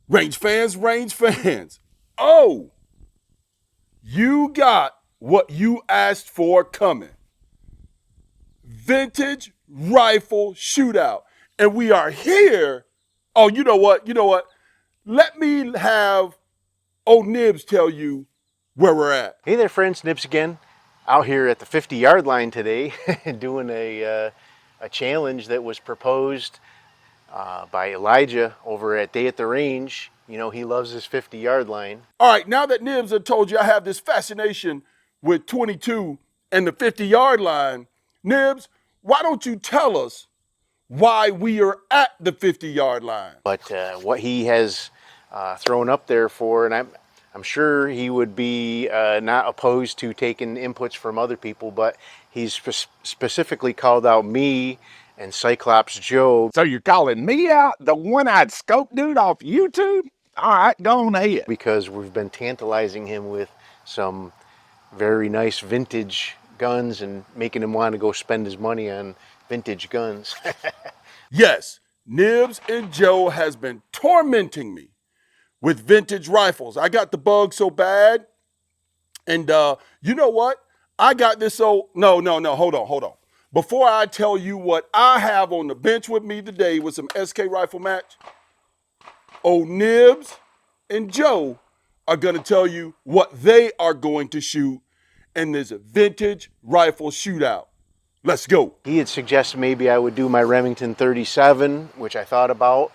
Range fans. Oh, you got what you asked for coming. Vintage rifle shootout. And we are here. Oh, you know what? Let me have old Nibs tell you where we're at. Hey there, friends. Nibs again, out here at the 50-yard line today, doing a challenge that was proposed by Elijah over at Day at the Range. You know, he loves his 50-yard line. All right, now that Nibs had told you I have this fascination with 22 and the 50-yard line, Nibs, why don't you tell us why we are at the 50-yard line? But what he has thrown up there for, and I'm sure he would be not opposed to taking inputs from other people, but he's specifically called out me and Cyclops Joe. So you're calling me out, the one-eyed scope dude off YouTube? All right, go on ahead. Because we've been tantalizing him with some very nice vintage guns and making him want to go spend his money on vintage guns. Yes, Nibs and Joe has been tormenting me with vintage rifles. I got the bug so bad. And you know what? I got this so, no, hold on. Before I tell you what I have on the bench with me today with some SK rifle match, old Nibs and Joe are going to tell you what they are going to shoot in this vintage rifle shootout. Let's go. He had suggested maybe I would do my Remington 37, which I thought about,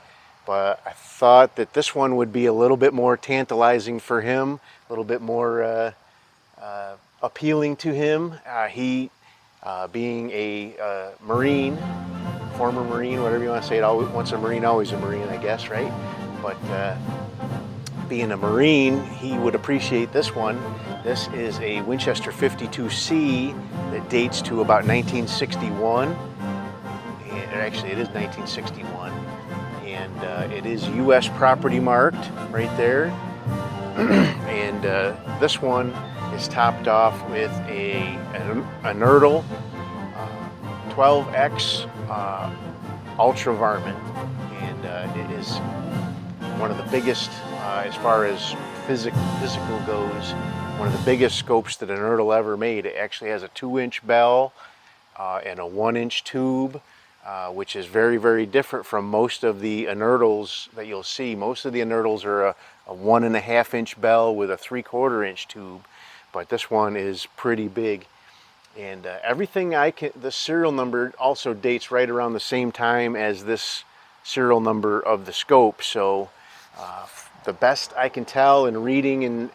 but I thought that this one would be a little bit more tantalizing for him, a little bit more appealing to him. He, being a Marine, former Marine, whatever you want to say, once a Marine, always a Marine, I guess, right? But being a Marine, he would appreciate this one. This is a Winchester 52C that dates to about 1961. And actually, it is 1961. And it is U.S. property marked right there. And this one is topped off with a Nerdle 12X Ultra Varmint. And it is one of the biggest, as far as physical goes, one of the biggest scopes that a Nerdle ever made. It actually has a 2-inch bell and a 1-inch tube, which is very, very different from most of the Nerdles that you'll see. Most of the Nerdles are a 1.5-inch bell with a 3/4-inch tube, but this one is pretty big. And everything the serial number also dates right around the same time as this serial number of the scope. So the best I can tell in reading and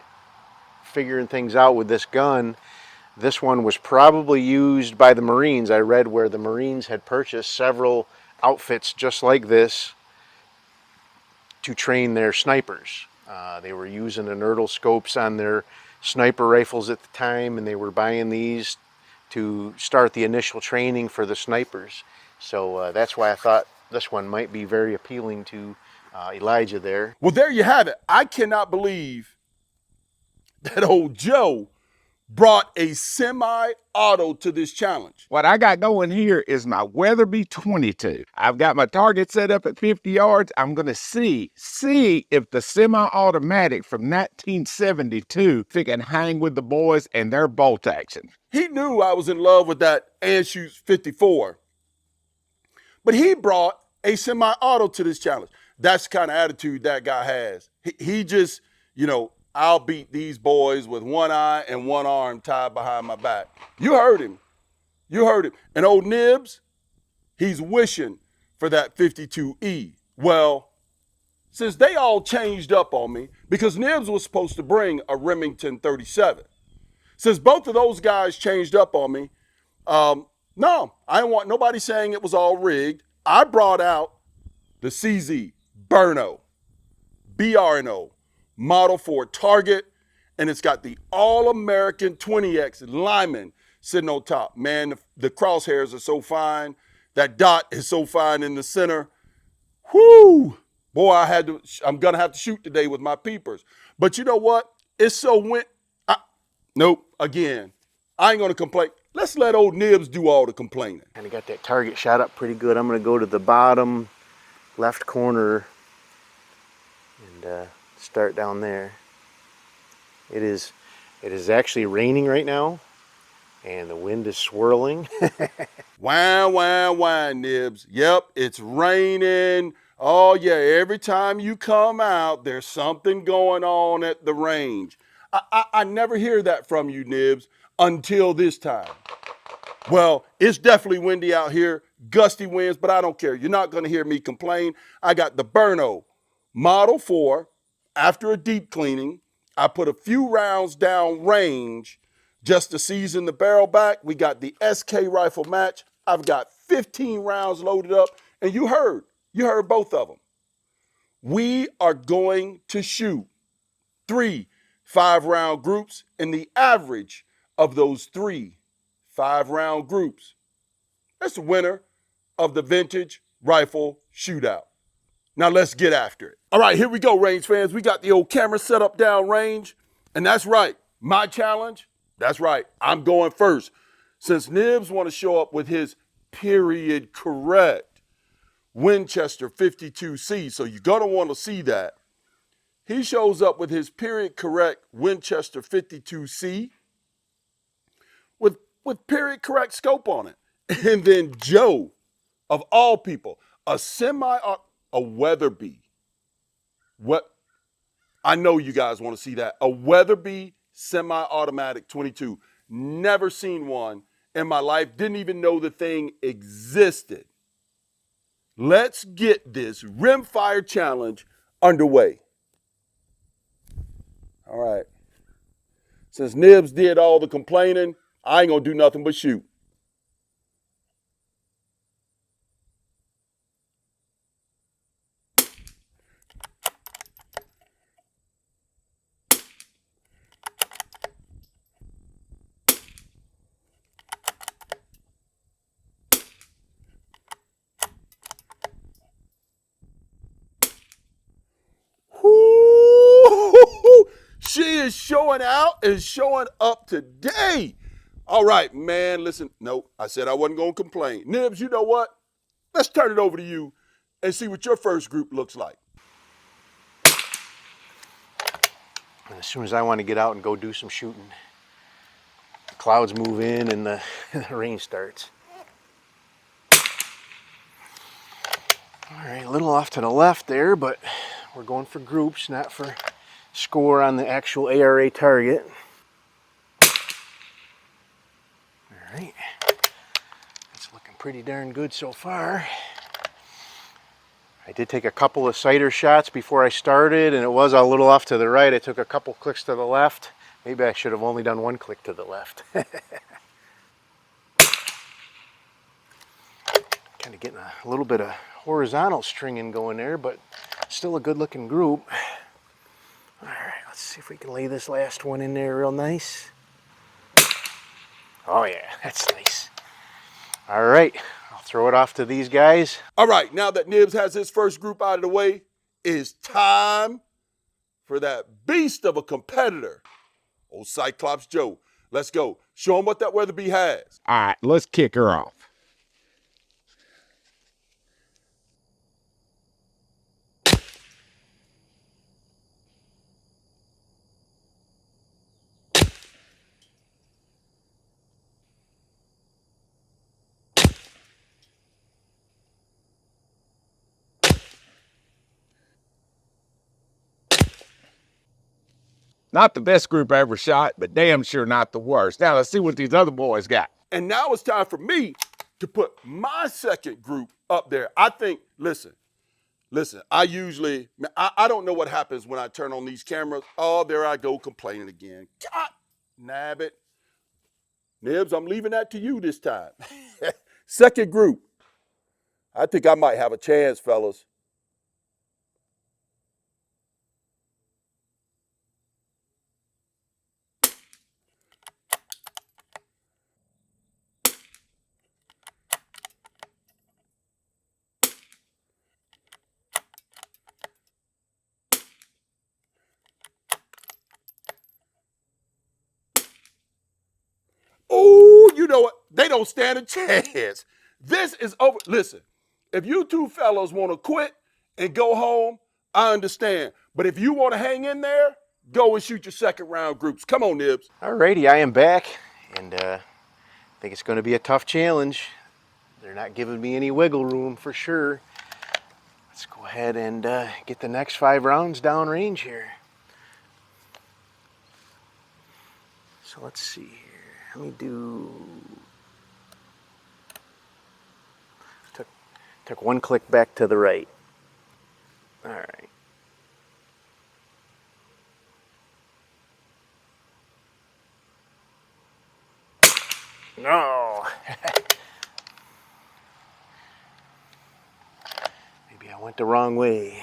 figuring things out with this gun, this one was probably used by the Marines. I read where the Marines had purchased several outfits just like this to train their snipers. They were using the Nerdle scopes on their sniper rifles at the time, and they were buying these to start the initial training for the snipers. So that's why I thought this one might be very appealing to Elijah there. Well, there you have it. I cannot believe that old Joe brought a semi-auto to this challenge. What I got going here is my Weatherby 22. I've got my target set up at 50 yards. I'm going to see if the semi-automatic from 1972 if it can hang with the boys and their bolt action. He knew I was in love with that Anschutz 54, but he brought a semi-auto to this challenge. That's the kind of attitude that guy has. He just, I'll beat these boys with one eye and one arm tied behind my back. You heard him. And old Nibs, he's wishing for that 52E. Well, since they all changed up on me, because Nibs was supposed to bring a Remington 37. Since both of those guys changed up on me, no, I didn't want nobody saying it was all rigged. I brought out the CZ Burno, BRNO, Model 4 Target, and it's got the All-American 20X Lyman sitting on top. Man, the crosshairs are so fine. That dot is so fine in the center. Whoo! Boy, I'm going to have to shoot today with my peepers. But you know what? It's so nope, again, I ain't going to complain. Let's let old Nibs do all the complaining. And I got that target shot up pretty good. I'm going to go to the bottom left corner and start down there. It is actually raining right now, and the wind is swirling. Wah, Nibs. Yep, it's raining. Oh, yeah, every time you come out, there's something going on at the range. I never hear that from you, Nibs, until this time. Well, it's definitely windy out here, gusty winds, but I don't care. You're not going to hear me complain. I got the Burno Model 4. After a deep cleaning, I put a few rounds down range just to season the barrel back. We got the SK rifle match. I've got 15 rounds loaded up, and you heard both of them. We are going to shoot 3 5-round groups, and the average of those 3 5-round groups, that's the winner of the vintage rifle shootout. Now let's get after it. All right, here we go, range fans. We got the old camera set up down range, and that's right, my challenge, that's right, I'm going first. Since Nibs want to show up with his period correct Winchester 52C, so you're gonna want to see that. He shows up with his period correct Winchester 52C with period correct scope on it. And then Joe, of all people, a Weatherby. What? I know you guys want to see that. A Weatherby semi-automatic 22. Never seen one in my life. Didn't even know the thing existed. Let's get this Rimfire challenge underway. All right. Since Nibs did all the complaining, I ain't gonna do nothing but shoot. She is showing out and showing up today. All right, man, listen. No, I said I wasn't going to complain. Nibs, you know what? Let's turn it over to you and see what your first group looks like. As soon as I want to get out and go do some shooting, the clouds move in and the rain starts. All right, a little off to the left there, but we're going for groups, not for score on the actual ARA target. All right, it's looking pretty darn good so far. I did take a couple of sighter shots before I started, and it was a little off to the right. I took a couple clicks to the left. Maybe I should have only done one click to the left. Kind of getting a little bit of horizontal stringing going there, but still a good looking group. All right, let's see if we can lay this last one in there real nice. Oh yeah, that's nice. All right, I'll throw it off to these guys. All right, now that Nibs has his first group out of the way, it's time for that beast of a competitor, old Cyclops Joe. Let's go. Show him what that Weatherby has. All right, let's kick her off. Not the best group I ever shot, but damn sure not the worst. Now let's see what these other boys got. And now it's time for me to put my second group up there. I think, listen, I usually, I don't know what happens when I turn on these cameras. Oh, there I go complaining again. God, nabbit. Nibs, I'm leaving that to you this time. Second group. I think I might have a chance, fellas. Oh, you know what? They don't stand a chance. This is over. Listen, if you two fellas want to quit and go home, I understand. But if you want to hang in there, go and shoot your second round groups. Come on, Nibs. Alrighty, I am back, and I think it's going to be a tough challenge. They're not giving me any wiggle room for sure. Let's go ahead and get the next 5 rounds downrange here. So let's see here. Let me do. Took 1 click back to the right. All right. No. Maybe I went the wrong way.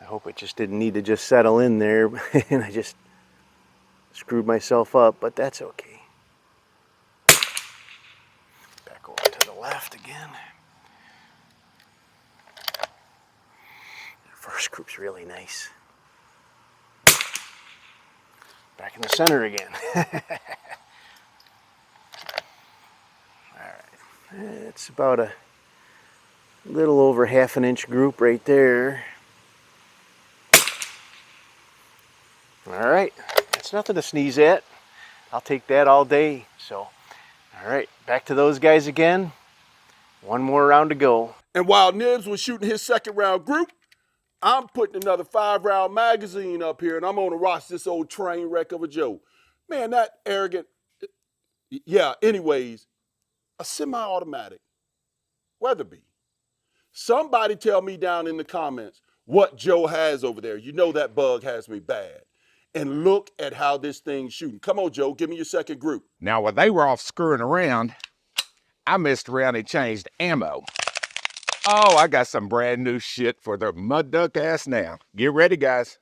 I hope it just didn't need to just settle in there and I just screwed myself up, but that's okay. Back over to the left again. The first group's really nice. Back in the center again. Alright, it's about a little over 1/2 inch group right there. Alright, that's nothing to sneeze at. I'll take that all day. So, alright, back to those guys again. 1 more round to go. And while Nibs was shooting his second round group, I'm putting another 5-round magazine up here, and I'm going to watch this old train wreck of a Joe. Man, that arrogant. Yeah, anyways, a semi-automatic Weatherby. Somebody tell me down in the comments what Joe has over there. You know that bug has me bad. And look at how this thing's shooting. Come on, Joe, give me your second group. Now, while they were off screwing around, I messed around and changed ammo. Oh, I got some brand new shit for the mud duck ass now. Get ready, guys.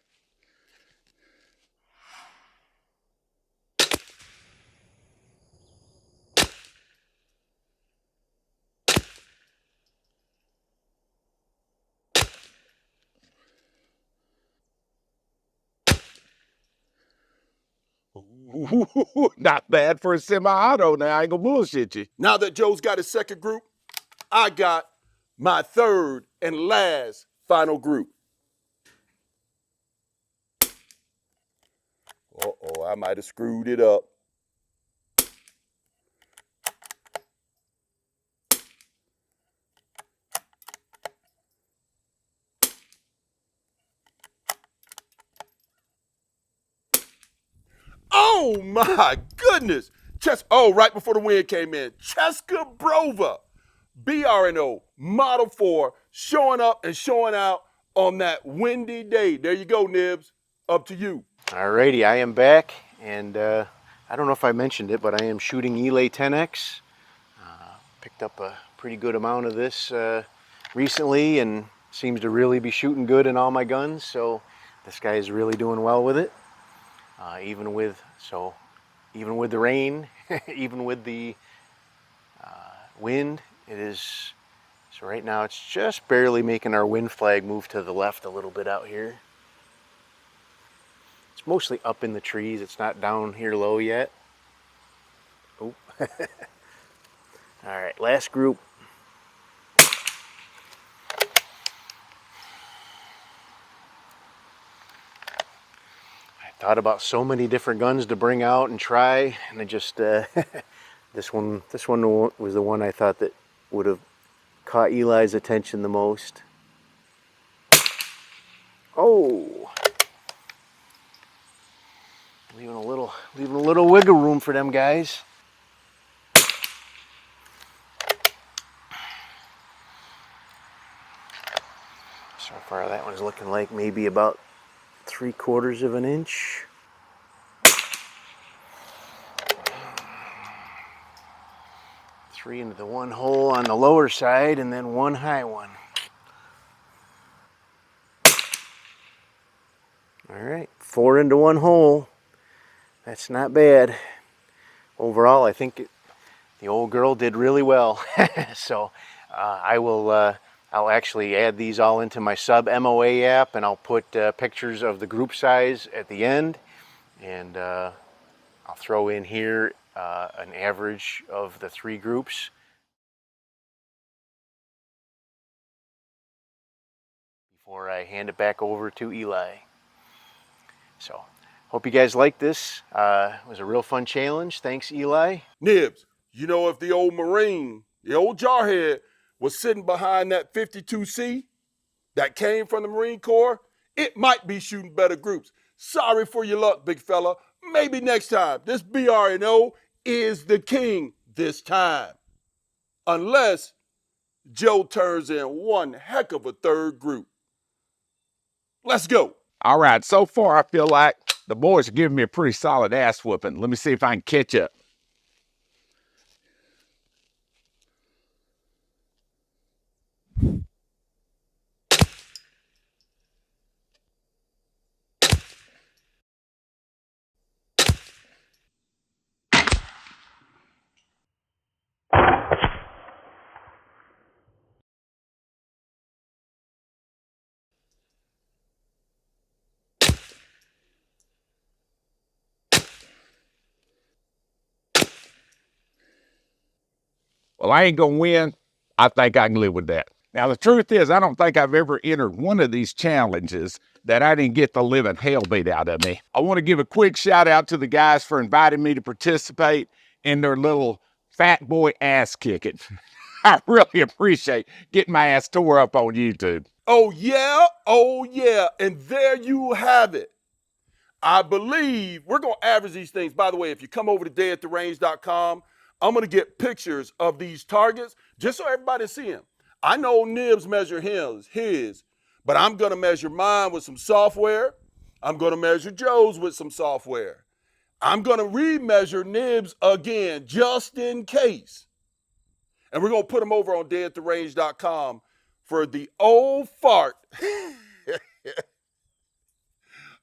Not bad for a semi-auto now, I ain't gonna bullshit you. Now that Joe's got his second group, I got my third and last final group. Uh-oh, I might have screwed it up. Oh my goodness! Right before the wind came in, Cheska Brova, BRNO, Model 4, showing up and showing out on that windy day. There you go, Nibs. Up to you. Alrighty, I am back, and I don't know if I mentioned it, but I am shooting Elay 10X. Picked up a pretty good amount of this recently, and seems to really be shooting good in all my guns. So this guy is really doing well with it, even with the rain, even with the wind. It is so right now. It's just barely making our wind flag move to the left a little bit out here. It's mostly up in the trees. It's not down here low yet. Oh. All right, last group. I thought about so many different guns to bring out and try, and I just this one was the one I thought that would have caught Eli's attention the most. Oh. Leaving a little wiggle room for them guys. So far that one's looking like maybe about 3/4 of an inch. Three into the one hole on the lower side and then one high one. All right, 4 into one hole. That's not bad. Overall, I think the old girl did really well. So I'll actually add these all into my sub MOA app, and I'll put pictures of the group size at the end, and I'll throw in here an average of the three groups. Before I hand it back over to Eli. So, hope you guys liked this. It was a real fun challenge. Thanks, Eli. Nibs, you know, if the old Marine, the old jarhead, was sitting behind that 52C that came from the Marine Corps, it might be shooting better groups. Sorry for your luck, big fella. Maybe next time. This BRNO is the king this time. Unless Joe turns in one heck of a third group. Let's go. All right, so far I feel like the boys are giving me a pretty solid ass whooping. Let me see if I can catch up. Well, I ain't gonna win. I think I can live with that. Now, the truth is, I don't think I've ever entered one of these challenges that I didn't get the living hell beat out of me. I want to give a quick shout out to the guys for inviting me to participate in their little fat boy ass kicking. I really appreciate getting my ass tore up on YouTube. Oh yeah, and there you have it. I believe we're going to average these things. By the way, if you come over to dayattherange.com, I'm going to get pictures of these targets just so everybody see them. I know Nibs measure his, but I'm going to measure mine with some software. I'm going to measure Joe's with some software. I'm going to remeasure Nibs again just in case. And we're going to put them over on dayattherange.com for the old fart.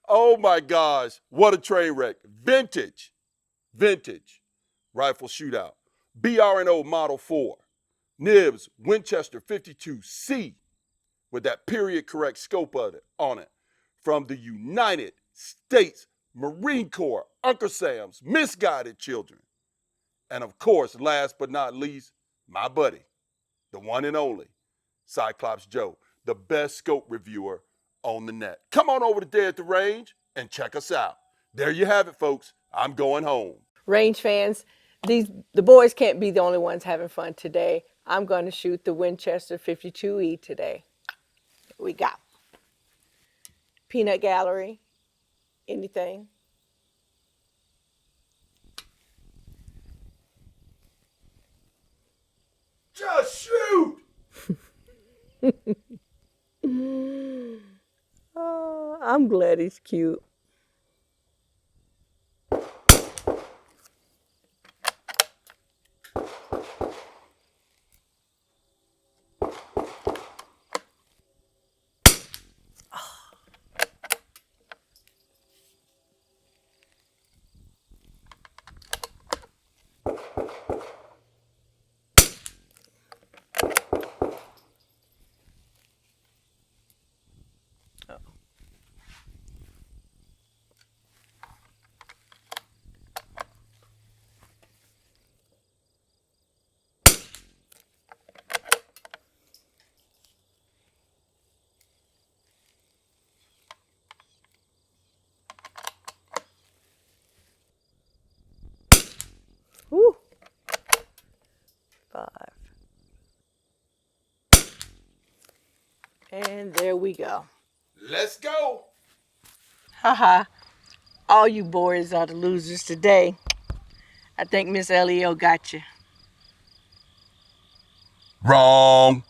Oh my gosh, what a train wreck. Vintage rifle shootout. BRNO Model 4. Nibs Winchester 52C with that period correct scope on it from the United States Marine Corps, Uncle Sam's Misguided Children. And of course, last but not least, my buddy, the one and only, Cyclops Joe, the best scope reviewer on the net. Come on over to Day at the Range and check us out. There you have it, folks. I'm going home. Range fans, the boys can't be the only ones having fun today. I'm going to shoot the Winchester 52E today. We got Peanut Gallery. Anything? Just shoot! Oh, I'm glad he's cute. Woo. 5. And there we go. Let's go. Haha. All you boys are the losers today. I think Miss Leo got you. Wrong.